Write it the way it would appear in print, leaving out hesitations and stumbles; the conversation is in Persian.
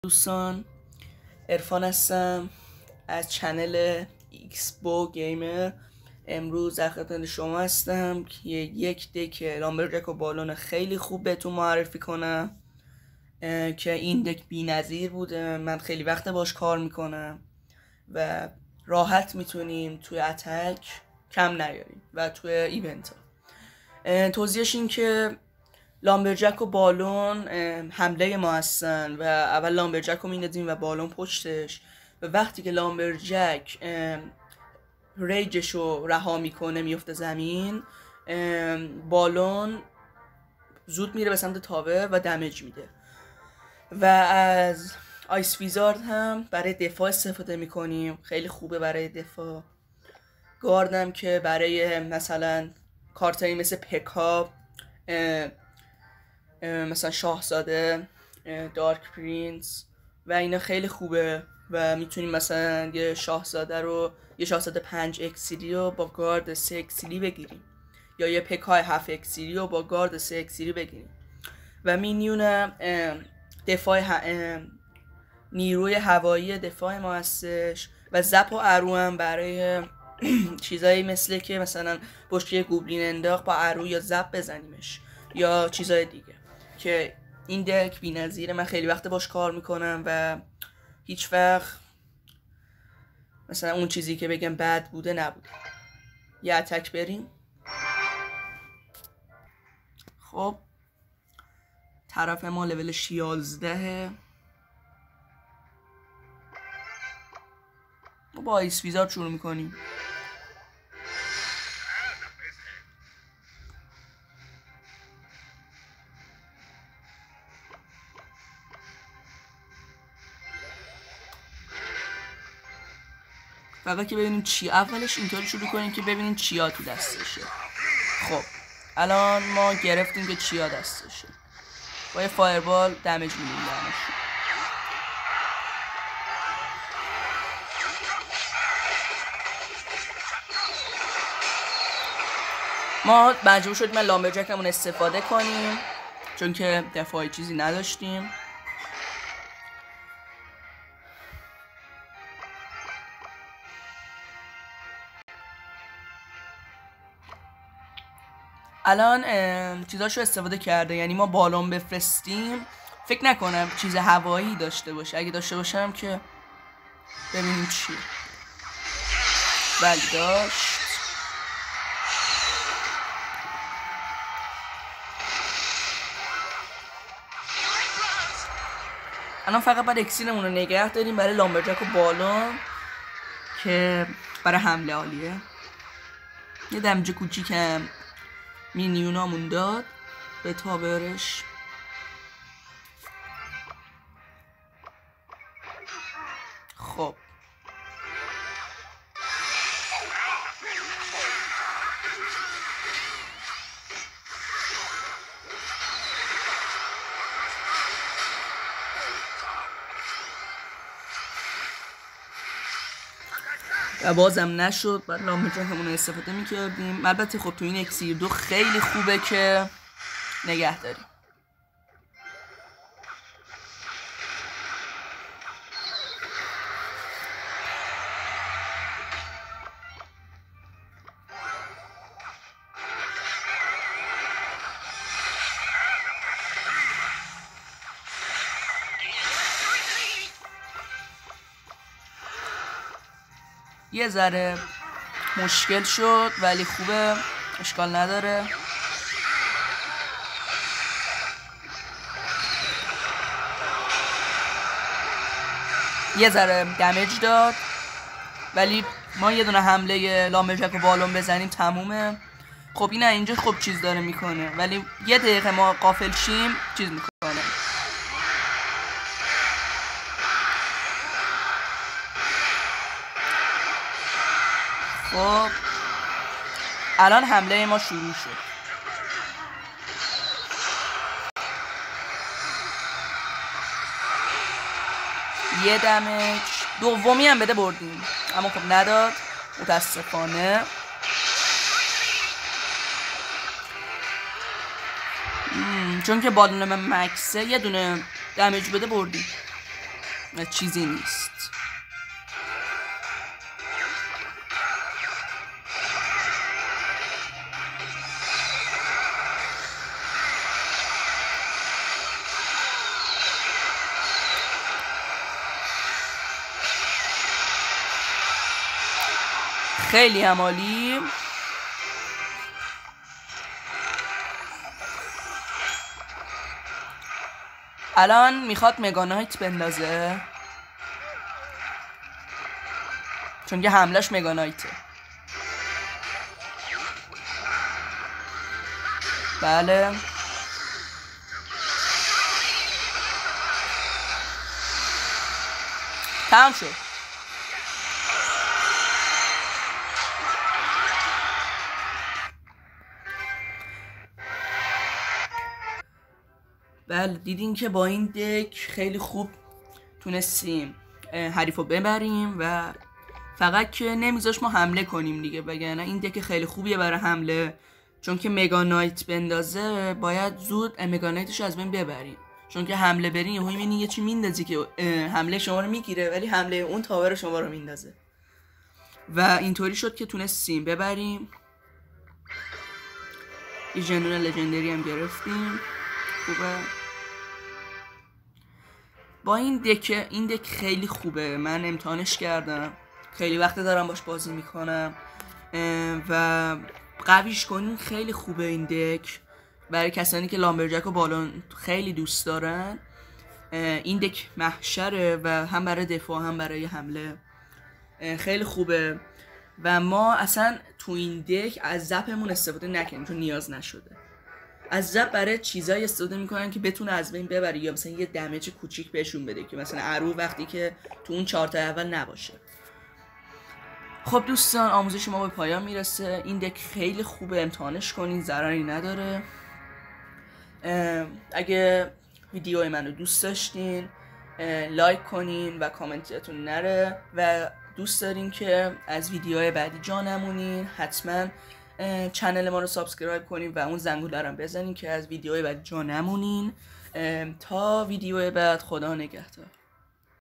دوستان، عرفان هستم از چنل ایکسبو گیمر. امروز در خدمت شما هستم که یک دک لامبرجک و بالون خیلی خوب بهتون معرفی کنم که این دک بی‌نظیر بوده. من خیلی وقت باش کار میکنم و راحت میتونیم توی اتک کم نیاریم و توی ایونت ها. توضیحش این که لامبرجک و بالون حمله ما هستن و اول لامبرجک رو میندازیم و بالون پشتش، و وقتی که لامبرجک ریجش رو رها میکنه میفته زمین، بالون زود میره به سمت تاور و دمیج میده. و از آیس ویزارد هم برای دفاع استفاده میکنیم، خیلی خوبه برای دفاع. گاردم که برای مثلا کارتایی مثل پکا، مثلا شاهزاده، دارک پرینس و اینا خیلی خوبه و میتونیم مثلا یه شاهزاده 5 اکسیری رو با گارد 3 اکسیری بگیریم، یا یه پکای 7 اکسیری رو با گارد 3 اکسیری بگیریم. و مینیون نیروی هوایی دفاع ما هستش، و زپ و ارو هم برای چیزایی مثل که مثلا پشت یه گوبلین انداخت با ارو یا زپ بزنیمش یا چیزای دیگه. که این دک بی‌نظیره، من خیلی وقت باش کار میکنم و هیچ وقت مثلا اون چیزی که بگم بد بوده نبوده. یه اتک بریم. خب طرف ما لول 16 با آیس ویزارد شروع میکنیم. فقط که ببینیم چی، اولش اینطوری شروع کنیم که ببینیم چیا تو دستشه. خب الان ما گرفتیم که چیا دستشه، با یه فایربال دمیج میدیم درش. ما مجبور شدیم من لامبرجکمون استفاده کنیم چون که دفاعی چیزی نداشتیم. الان چیزاشو استفاده کرده، یعنی ما بالون بفرستیم. فکر نکنم چیز هوایی داشته باشه، اگه داشته باشم که ببینیم چی. بله داشت. الان فقط باید اکسیرمون رو نگه داریم برای لامبرجک و بالون که برای حمله عالیه. یه دمیج کوچیکم مینیونامون داد به تاورش. خب و بازم نشد، بعد لامبرجکمون رو استفاده میکردیم. البته خب تو این اکسیر 2 خیلی خوبه که نگه داریم. یه ذره مشکل شد ولی خوبه، اشکال نداره. یه ذره دمیج داد ولی ما یه دونه حمله لامبرجک و بالون بزنیم تمومه. خب این اینجا خب چیز داره میکنه، ولی یه دقیقه ما غافل شیم چیز میکنه. خب الان حمله ما شروع شد. یه دمیج دومی هم بده بردیم، اما خب نداد متاسفانه. چون که بالون من مکسه، یه دونه دمیج بده بردیم. چیزی نیست. خیلی عالی. الان میخواد مگانایت بندازه چون که حملش مگانایته. بله تمام شد. بله دیدین که با این دک خیلی خوب تونستیم حریف رو ببریم و فقط که نمیذاش ما حمله کنیم دیگه، وگرنه این دک خیلی خوبیه برای حمله. چون که مگانایت بندازه باید زود مگانایتش از بین ببریم، چون که حمله برین یهو میبینی یه چی میندازی که حمله شما رو میگیره ولی حمله اون تاور شما رو میندازه و اینطوری شد که تونستیم ببریم. یه جنون لژندری هم گرفتیم. خوبه با این دک خیلی خوبه. من امتحانش کردم، خیلی وقت دارم باش بازی میکنم و قویش کنین خیلی خوبه این دک. برای کسانی که لامبرجک و بالون خیلی دوست دارن این دک محشره و هم برای دفاع هم برای حمله خیلی خوبه و ما اصلا تو این دک از زپمون استفاده نکنیم چون نیاز نشده. از زب برای چیزایی استفاده میکنن که بتونه از بین ببره یا مثلا یه دمیج کوچیک بهشون بده که مثلا ارو وقتی که تو اون 4 تا اول نباشه. خب دوستان آموزش ما به پایان میرسه. این دک خیلی خوبه، امتحانش کنین، ضرری نداره. اگه ویدیو منو دوست داشتین لایک کنین و کامنتتون نره و دوست دارین که از ویدیوهای بعدی جا نمونین حتما چنل ما رو سابسکرایب کنین و اون زنگوله رو بزنین که از ویدیوهای بعد جا نمونین. تا ویدیو بعد خدا نگهدار.